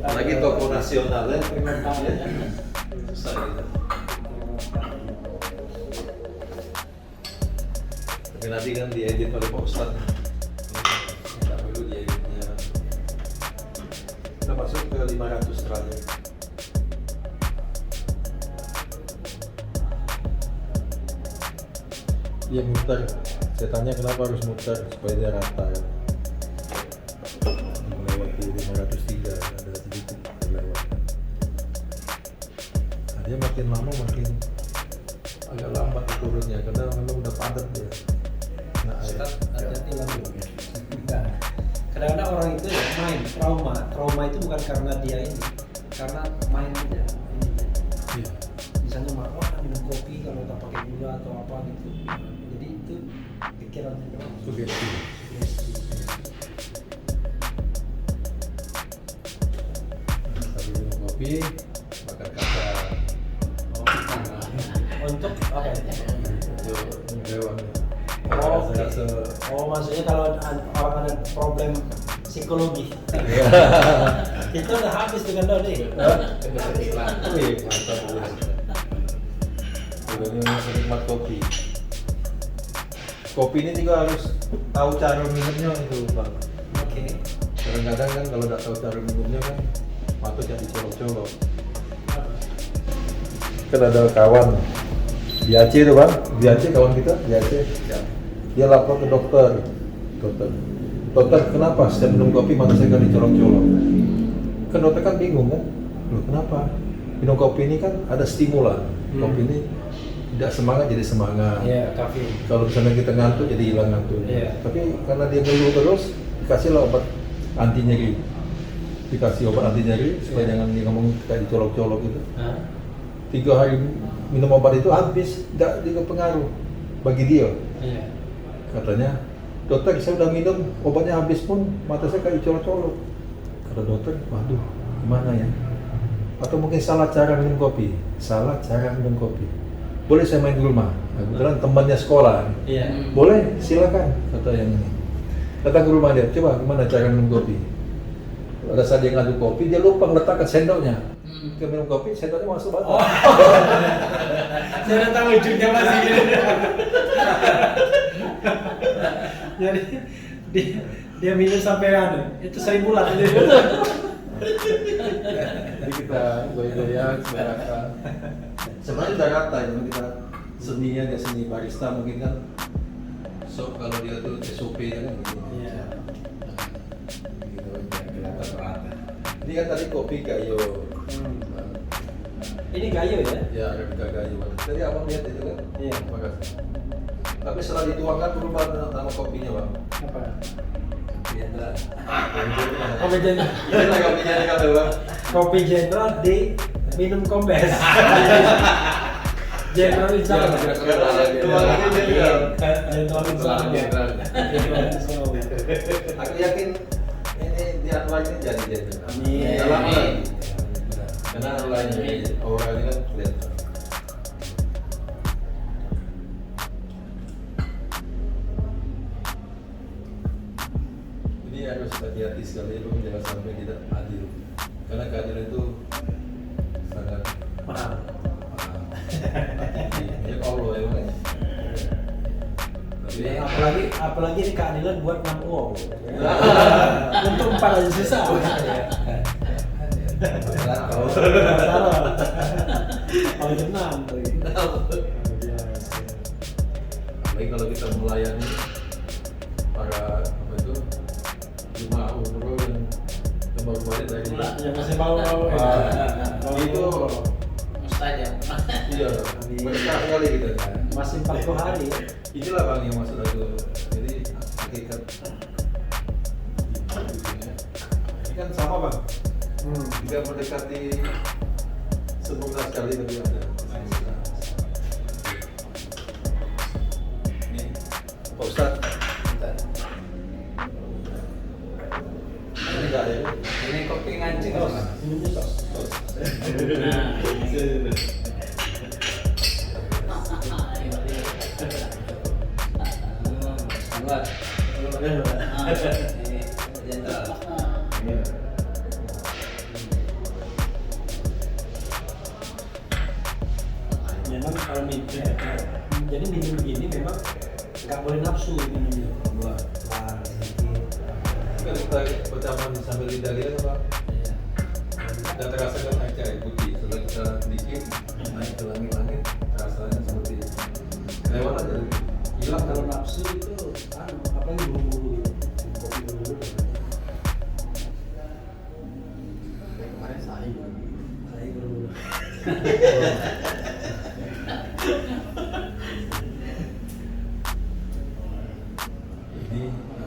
Lagi tokoh nasional ya. Ngatain. Susah gitu. Tapi nanti kan diedit oleh Pak Ustadz. Tidak perlu dieditnya. Kita masuk ke 500 terakhir. Dia muter. Saya tanya kenapa harus muter supaya dia rata. Melewati 503 ada sedikit terlewat. Nah, dia makin lama makin agak lambat turunnya karena memang udah padat dia. Nah, Hati-hati lambung. Kadang-kadang orang itu ya main trauma itu bukan karena dia ini, karena main aja. iya. Misalnya minum kopi kalau tak pakai gula atau apa gitu. Jadi itu pikiran Sugesti. Tadi minum kopi, makan kacang. untuk apa ya? Itu hewan. Oh, Rasa-rasa maksudnya kalau orang ada problem psikologi itu udah habis dengan Doni. Wih, mantap. Udah menikmat kopi. Kopi ini juga harus tahu cara minumnya itu bang. Oke. Kadang-kadang kan kalau tidak tahu cara minumnya kan patut yang dicolok-colok. Kan ada kawan di Aceh itu bang, di Aceh kawan kita di Aceh. Dia lapor ke dokter. Dokter kenapa setiap minum kopi mata saya kan dicolok-colok? Kan dokter kan bingung kan, loh kenapa? Minum kopi ini kan ada stimulan. Kopi ini tidak semangat jadi semangat. Iya, kafein. Kalau misalnya kita ngantuk jadi hilang ngantuk. Iya. Tapi karena dia ngeluh terus, dikasihlah obat anti nyeri. Dikasih obat anti nyeri supaya jangan dia ngomong kayak dicolok-colok gitu. 3 hari minum obat itu habis, tidak juga pengaruh bagi dia. Iya. Katanya, dokter saya udah minum obatnya habis pun mata saya kayak dicolok-colok. Kata dokter, waduh gimana ya? Atau mungkin salah cara minum kopi. Salah cara minum kopi. Boleh saya main di rumah? Nah, kebetulan temannya sekolah. Iya. Boleh, silakan, kata yang ini. Datang ke rumah dia, coba gimana cara minum kopi. Pada saat dia ngaduk kopi, dia lupa meletakkan sendoknya. Dia minum kopi, sendoknya masuk batal. Saya udah tahu ujungnya masih gitu. Jadi dia minum sampai itu 1000 bulan. Jadi kita goyang-goyang, semerakan. Sebenarnya udah rata ya, kita seninya dia seni barista mungkin kan. So kalau dia tuh SOP kan gitu. Iya. Gitu, kelihatan rata. Ini kan tadi kopi gayo. Ini gayo ya? Ya, Arabica gayo. Tadi abang lihat itu kan? Iya. Makasih. Tapi setelah dituangkan berubah nama kopinya, Bang. Apa? Jenderal. Kopi Jenderal. Inilah kopinya kan, Bang. Kopi Jenderal di minum kombes. Jenderal Insya Allah. Tuangannya Jenderal. Jenderal Insya Allah. Jenderal Insya Allah. Aku yakin ini di Anwar ini jadi jenderal. Amin. Dalam Amin. lagi. Karena lainnya orang ini kan kelihatan. Ini harus hati-hati sekali ya, Bang, jangan sampai kita adil. Karena keadilan itu sangat Mahal. mahal. Ya Allah ya, Bang. Tapi Apalagi ini keadilan buat 6 uang. Untuk 4 aja susah. Salah. Kalau 6 lagi. Apalagi kalau kita melayani para apa itu jemaah umroh yang baru balik dari Yang masih mau itu Mustajab. iya berkah sekali kita. masih 40 hari. Inilah Bang yang maksud aku. Jadi hakikat ini kan sama Bang. Jika mendekati sempurna sekali tapi ada. Ini Pak Ustadz. Ini enggak ada. Ini kopi ngancing bos. Minumnya tos. Buat. Ini Jenderal. Memang kalau minum, jadi minum ini memang nggak boleh nafsu minumnya. Buat pelan sedikit. Kan kita bercampur sambil lidah kita kan Pak. Dan terasa kan naik air putih. Setelah kita sedikit naik ke langit-langit, rasanya seperti lewat aja, hilang Kalau kalau nafsu itu, apalagi buru-buru gitu. Kopi buru-buru. Kemarin saya buru-buru. ini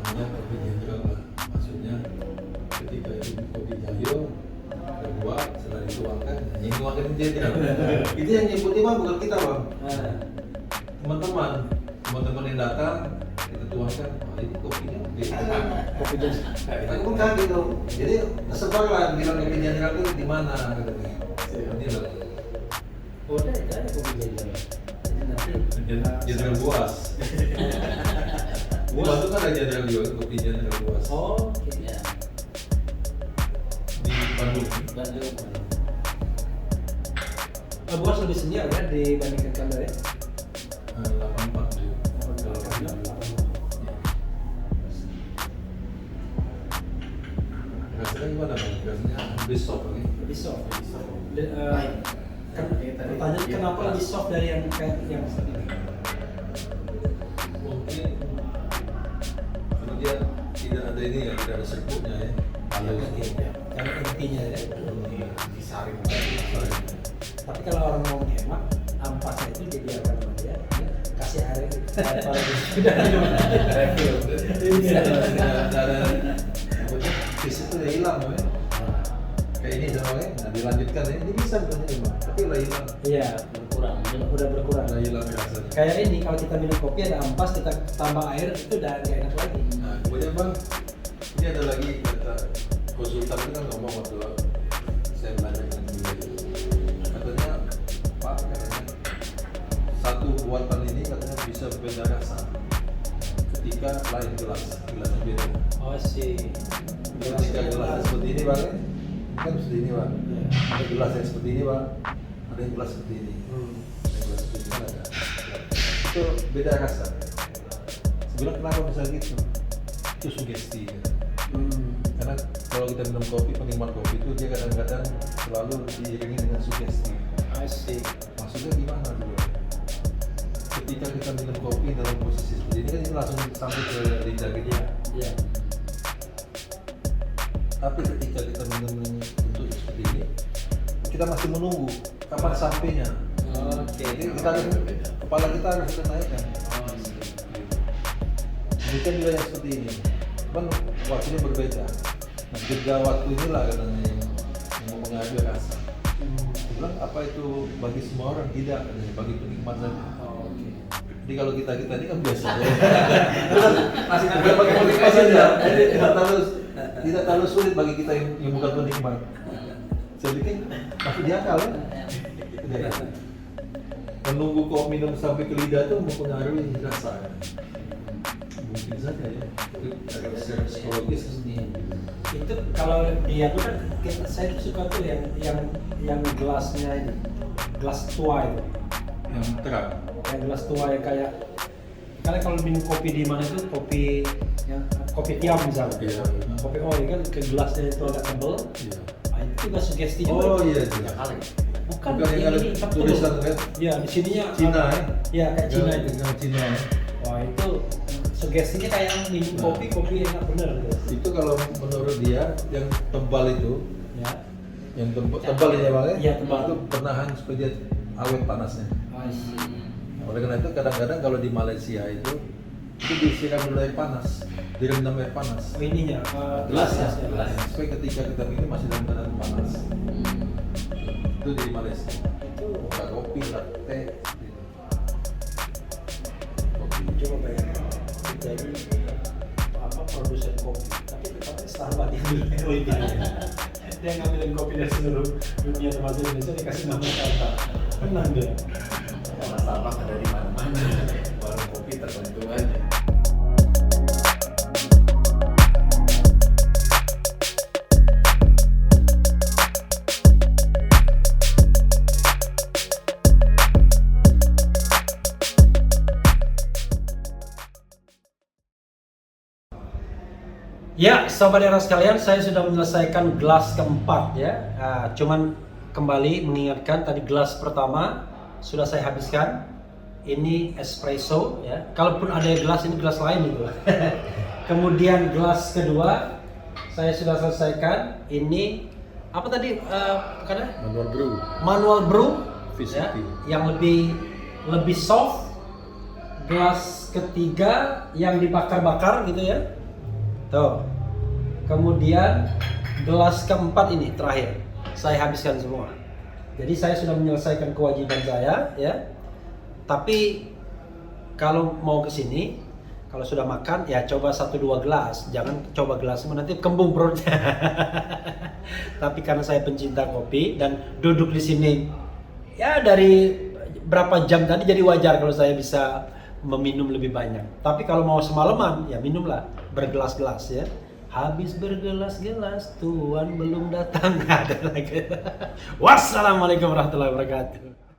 namanya kopi jenderal lah. Maksudnya ketika itu kopi jayo terbuat setelah dituangkan, yang dituangkan itu jenderal. Itu yang nyebutnya Bang bukan kita Bang. Teman-teman yang datang kita tuangkan, wah ini kopinya beda. Kopi jas. Aku pun kaget tuh. Jadi tersebar lah bilang kopi jenderal itu di mana katanya. Ini loh. Oh, ada kopi jenderal. Jadi nanti Jenderal Buas. Buas itu kan ada jenderal juga, kopi jenderal Buas. oh, oke. Ya. Di Bandung. Bandung. Buas lebih senior ya dibandingkan Kanda ya. 84 juga. Rasanya gimana Bang? Rasanya lebih soft lagi. Lebih soft. Kan pertanyaan kenapa lebih soft dari yang kayak yang ini? Mungkin karena dia tidak ada ini ya, tidak ada serpuknya ya. Halus. Karena intinya ya. Disaring. Tapi kalau orang mau menghemat, ampasnya itu dibiarkan sama dia, kasih air pada sudah minum. Refill. Iya. Tidak ada maksudnya fisik itu udah hilang ya. Kayak ini soalnya, nah dilanjutkan ya, ini bisa sebenarnya Bang, tapi udah hilang. Iya, Berkurang. udah berkurang. Udah hilang rasanya. Kayak ini kalau kita minum kopi ada ampas, kita tambah air itu udah nggak enak lagi. Nah, kemudian Bang, ini ada lagi kata konsultan itu kan ngomong waktu saya belajar dengan beliau. Katanya, Pak, katanya satu buatan ini katanya bisa berbeda rasa ketika ketika lain gelasnya beda. Oh sih. Ketika gelasnya seperti ini bang, ini kan seperti ini bang. Ada gelas yang seperti ini bang, ada yang gelas seperti ini. Ada yang gelas seperti ini kan ada. Itu beda rasa. Sebenarnya kenapa bisa gitu? Itu sugesti. Ya. Karena kalau kita minum kopi, penikmat kopi itu dia kadang-kadang selalu diiringi dengan sugesti. Asik. Maksudnya gimana dulu? Ketika kita minum kopi dalam posisi seperti ini kan itu langsung sampai ke lidah gitu ya. Iya. Tapi ketika kita minum bentuk seperti ini, kita masih menunggu kapan sampainya. Oke. Jadi kita harus, kepala kita harus kita naikkan. Demikian juga yang seperti ini. Cuman waktunya berbeda. Nah, jeda waktu inilah katanya yang mempengaruhi rasa. Dia bilang apa itu bagi semua orang tidak, katanya, bagi penikmat saja. Oke. Jadi kalau kita ini kan biasa ya. Masih bukan bagi penikmat saja. Jadi tidak terlalu sulit bagi kita yang bukan penikmat. Saya bikin masih diakal ya. Menunggu kok minum sampai ke lidah itu mempengaruhi rasa. Mungkin saja ya. Itu secara psikologis Itu kalau dia tuh kan saya suka tuh yang gelasnya ini, gelas tua itu. yang terang. Kayak gelas tua yang kayak karena kalau minum kopi di mana itu kopi yang kopi tiam misalnya. Iya. Kopi ori kan ke gelasnya itu agak tebal. Iya. Nah, itu juga sugesti juga. Oh iya iya. Bukan Bukan yang ada ini betul. tulisan kan? Iya, di sininya Cina ya? Iya, kayak Cina itu. Yang Cina ya. Wah, itu sugestinya kayak minum Nah. kopi enak bener gitu. Itu kalau menurut dia yang tebal itu, Ya. yang tebal ya Bang ya? Iya, tebal. Itu penahan supaya dia awet panasnya. Oleh karena itu kadang-kadang kalau di Malaysia itu disiram dulu air panas, direndam air panas. Oh, ininya Gelasnya, gelas. supaya ketika kita minum masih dalam keadaan panas. Itu di Malaysia. Itu Entah kopi, latte, seperti itu. Kopi. coba bayangkan jadi apa produsen kopi tapi tetapnya Starbucks yang dulu dia ngambilin kopi dari seluruh dunia termasuk Indonesia dikasih nama Starbucks menang dia. Karena Starbucks ada di mana-mana. Warung kopi tertentu aja. Ya, sobat era sekalian, saya sudah menyelesaikan gelas keempat ya. Nah, cuman kembali mengingatkan tadi gelas pertama sudah saya habiskan. Ini espresso ya. Kalaupun ada gelas ini gelas lain itu. Kemudian gelas kedua saya sudah selesaikan. Ini apa tadi? Karena Manual brew. manual brew VCP. ya, yang lebih soft. Gelas ketiga yang dibakar-bakar gitu ya. Tuh. Kemudian gelas keempat ini terakhir saya habiskan semua. Jadi saya sudah menyelesaikan kewajiban saya ya. Tapi kalau mau ke sini, kalau sudah makan ya coba 1-2 gelas, jangan coba gelas nanti kembung perutnya. Tapi karena saya pencinta kopi dan duduk di sini ya dari berapa jam tadi jadi wajar kalau saya bisa meminum lebih banyak. Tapi kalau mau semalaman ya minumlah bergelas-gelas ya. Habis bergelas-gelas Tuhan belum datang. Ada lagi. Wassalamualaikum warahmatullahi wabarakatuh.